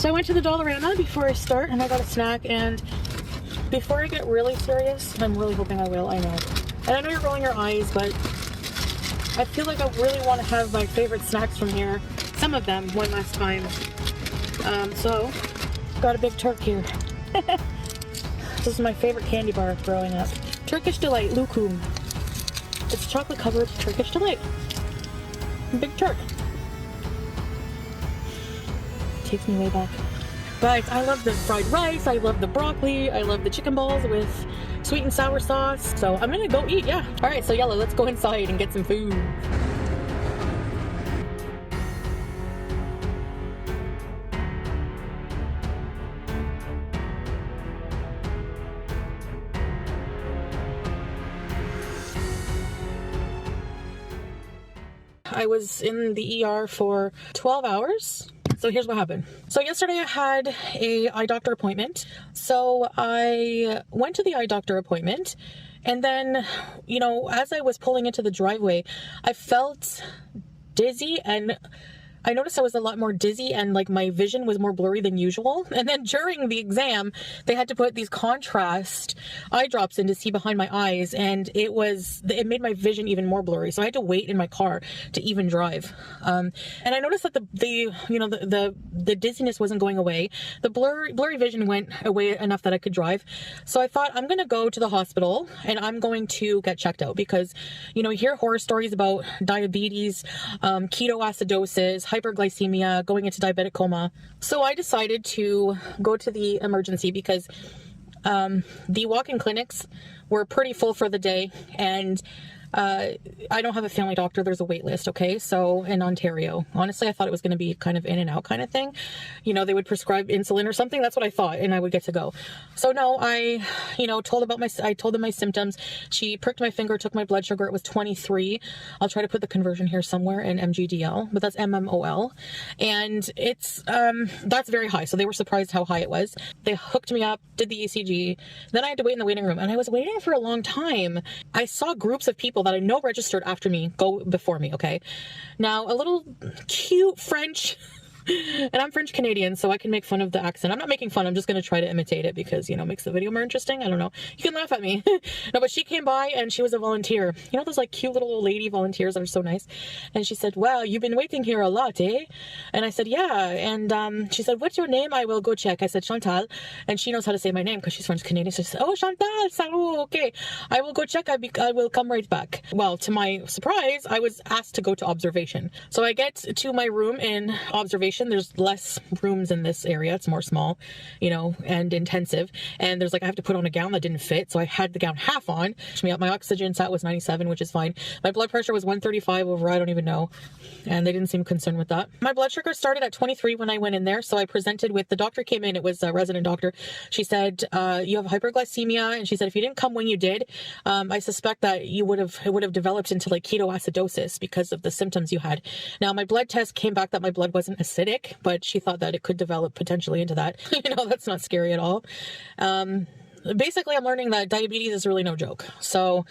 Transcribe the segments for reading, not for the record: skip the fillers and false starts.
So I went to the Dollarama before I start and I got a snack, and before I get really serious, I'm really hoping I will, I know. And I know you're rolling your eyes, but I feel like I really want to have my favorite snacks from here, some of them, one last time. So, got a big Turk here. This is my favorite candy bar growing up. Turkish Delight, Lokum. It's chocolate covered Turkish Delight. Big Turk. Takes me way back. But I love the fried rice, I love the broccoli, I love the chicken balls with sweet and sour sauce. So I'm gonna go eat, yeah. All right, so Yellow, let's go inside and get some food. I was in the ER for 12 hours. So here's what happened. So yesterday I had a eye doctor appointment. So I went to the eye doctor appointment, and then, you know, as I was pulling into the driveway, I felt dizzy, and I noticed I was a lot more dizzy and like my vision was more blurry than usual. And then during the exam, they had to put these contrast eye drops in to see behind my eyes, and it made my vision even more blurry. So I had to wait in my car to even drive. And I noticed that the dizziness wasn't going away. The blurry vision went away enough that I could drive. So I thought, I'm gonna go to the hospital and I'm going to get checked out, because, you know, you hear horror stories about diabetes, ketoacidosis, hyperglycemia, going into diabetic coma. So I decided to go to the emergency because the walk-in clinics were pretty full for the day, and I don't have a family doctor. There's a wait list, okay? So in Ontario, honestly, I thought it was going to be kind of in and out kind of thing. You know, they would prescribe insulin or something. That's what I thought, and I would get to go. So no, I told them my symptoms. She pricked my finger, took my blood sugar. It was 23. I'll try to put the conversion here somewhere in MGDL, but that's MMOL. And it's, that's very high. So they were surprised how high it was. They hooked me up, did the ECG. Then I had to wait in the waiting room, and I was waiting for a long time. I saw groups of people that I know registered after me go before me, okay? Now, a little cute French, and I'm French Canadian, so I can make fun of the accent. I'm not making fun, I'm just going to try to imitate it because, you know, it makes the video more interesting. I don't know. You can laugh at me. No, but she came by and she was a volunteer. You know those like cute little old lady volunteers that are so nice? And she said, "Wow, you've been waiting here a lot, eh?" And I said, "Yeah." And she said, "What's your name? I will go check." I said, "Chantal." And she knows how to say my name because she's French Canadian. So she said, "Oh, Chantal, salut, okay. I will go check. I will come right back." Well, to my surprise, I was asked to go to observation. So I get to my room in observation. There's less rooms in this area. It's more small, you know, and intensive. And there's like, I have to put on a gown that didn't fit. So I had the gown half on. My oxygen sat was 97, which is fine. My blood pressure was 135 over, I don't even know. And they didn't seem concerned with that. My blood sugar started at 23 when I went in there. So I presented with, the doctor came in, it was a resident doctor. She said, "You have hyperglycemia." And she said, "If you didn't come when you did, I suspect that it would have developed into like ketoacidosis because of the symptoms you had." Now, my blood test came back that my blood wasn't acidic, but she thought that it could develop potentially into that. You know, that's not scary at all. Basically, I'm learning that diabetes is really no joke. So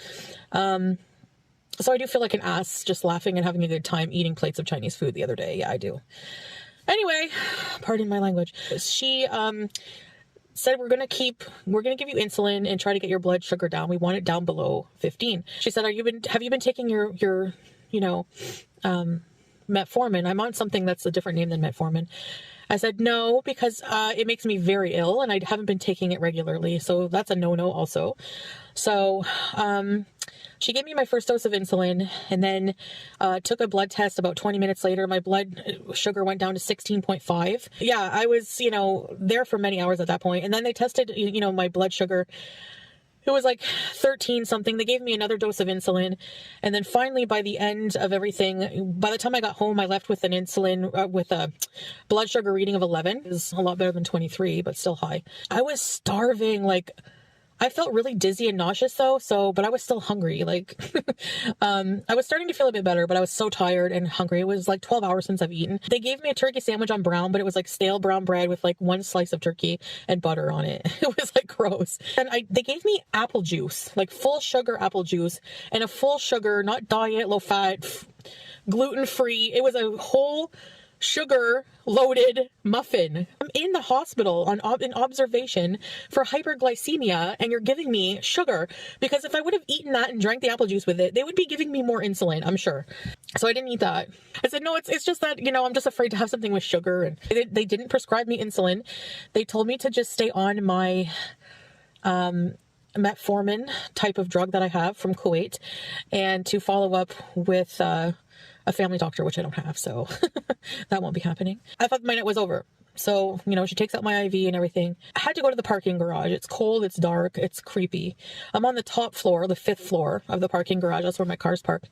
I do feel like an ass just laughing and having a good time eating plates of Chinese food the other day. Yeah, I do. Anyway, pardon my language. She said, we're going to give you insulin and try to get your blood sugar down. We want it down below 15. She said, have you been taking your metformin? I'm on something that's a different name than metformin. I said, "No, because it makes me very ill and I haven't been taking it regularly. So that's a no-no also." So she gave me my first dose of insulin, and then took a blood test about 20 minutes later. My blood sugar went down to 16.5. Yeah, I was, there for many hours at that point. And then they tested, my blood sugar. It was like 13 something. They gave me another dose of insulin. And then finally, by the end of everything, by the time I got home, I left with an insulin, with a blood sugar reading of 11. It was a lot better than 23, but still high. I was starving. I felt really dizzy and nauseous though, but I was still hungry. I was starting to feel a bit better, but I was so tired and hungry. It was like 12 hours since I've eaten. They gave me a turkey sandwich on brown, but it was like stale brown bread with like one slice of turkey and butter on it. It was like gross. And they gave me apple juice, like full sugar apple juice, and a full sugar, not diet, low fat, gluten-free. It was a whole sugar loaded muffin. I'm in the hospital in observation for hyperglycemia, and you're giving me sugar, because if I would have eaten that and drank the apple juice with it, they would be giving me more insulin, I'm sure. So I didn't eat that. I said, no, it's just that, I'm just afraid to have something with sugar. And they didn't prescribe me insulin. They told me to just stay on my metformin type of drug that I have from Kuwait, and to follow up with a family doctor, which I don't have, so that won't be happening. I thought my night was over. So, she takes out my IV and everything. I had to go to the parking garage. It's cold, it's dark, it's creepy. I'm on the top floor, the 5th floor of the parking garage. That's where my car's parked,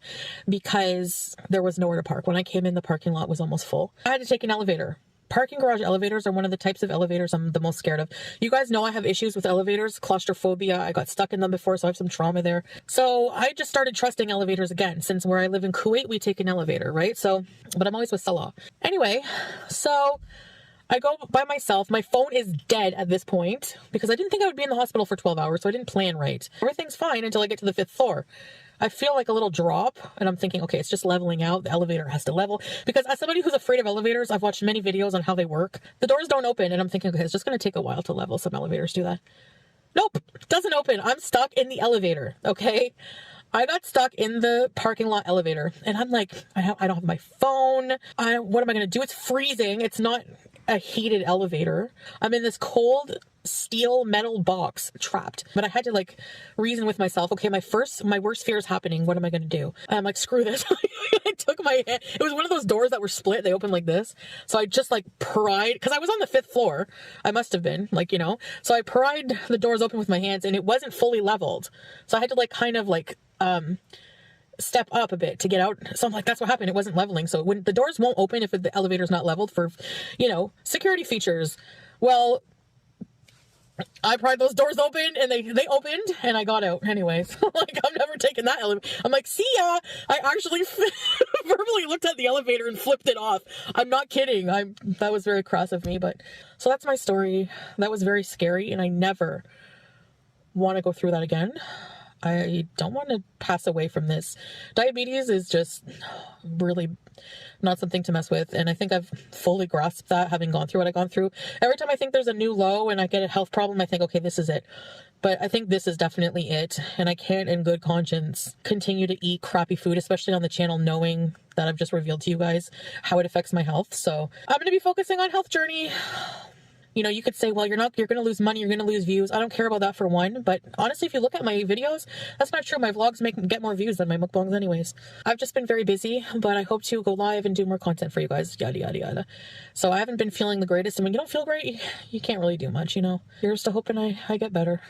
because there was nowhere to park. When I came in, the parking lot was almost full. I had to take an elevator. Parking garage elevators are one of the types of elevators I'm the most scared of. You guys know I have issues with elevators, claustrophobia. I got stuck in them before, so I have some trauma there. So I just started trusting elevators again, since where I live in Kuwait, we take an elevator, right? So, but I'm always with Salah. Anyway, so I go by myself. My phone is dead at this point, because I didn't think I would be in the hospital for 12 hours, so I didn't plan right. Everything's fine until I get to the 5th floor. I feel like a little drop, and I'm thinking, okay, it's just leveling out. The elevator has to level, because as somebody who's afraid of elevators, I've watched many videos on how they work. The doors don't open, and I'm thinking, okay, it's just going to take a while to level. Some elevators do that. Nope, doesn't open. I'm stuck in the elevator, okay? I got stuck in the parking lot elevator, and I'm like, I don't have my phone. What am I going to do? It's freezing. It's not a heated elevator. I'm in this cold steel metal box, trapped. But I had to reason with myself, okay, my worst fear is happening. What am I going to do? And I'm like, screw this. I took my hand. It was one of those doors that were split. They opened like this. So I just pried, because I was on the 5th floor. I must have been, so I pried the doors open with my hands, and it wasn't fully leveled. So I had to step up a bit to get out. So I'm like, that's what happened. It wasn't leveling. So when the doors won't open if the elevator's not leveled for, security features. Well, I pried those doors open, and they opened, and I got out anyways. I'm never taking that elevator. I'm like, see ya. I actually verbally looked at the elevator and flipped it off. I'm not kidding. That was very cross of me, but so that's my story. That was very scary, and I never want to go through that again. I don't want to pass away from this. Diabetes is just really not something to mess with. And I think I've fully grasped that, having gone through what I've gone through. Every time I think there's a new low and I get a health problem, I think, okay, this is it. But I think this is definitely it. And I can't in good conscience continue to eat crappy food, especially on the channel, knowing that I've just revealed to you guys how it affects my health. So I'm going to be focusing on health journey. You could say, well, you're going to lose money, you're going to lose views. I don't care about that for one, but honestly, if you look at my videos, that's not true. My vlogs get more views than my mukbangs anyways. I've just been very busy, but I hope to go live and do more content for you guys, yada, yada, yada. So I haven't been feeling the greatest, and when you don't feel great, you can't really do much, Here's to hoping I get better.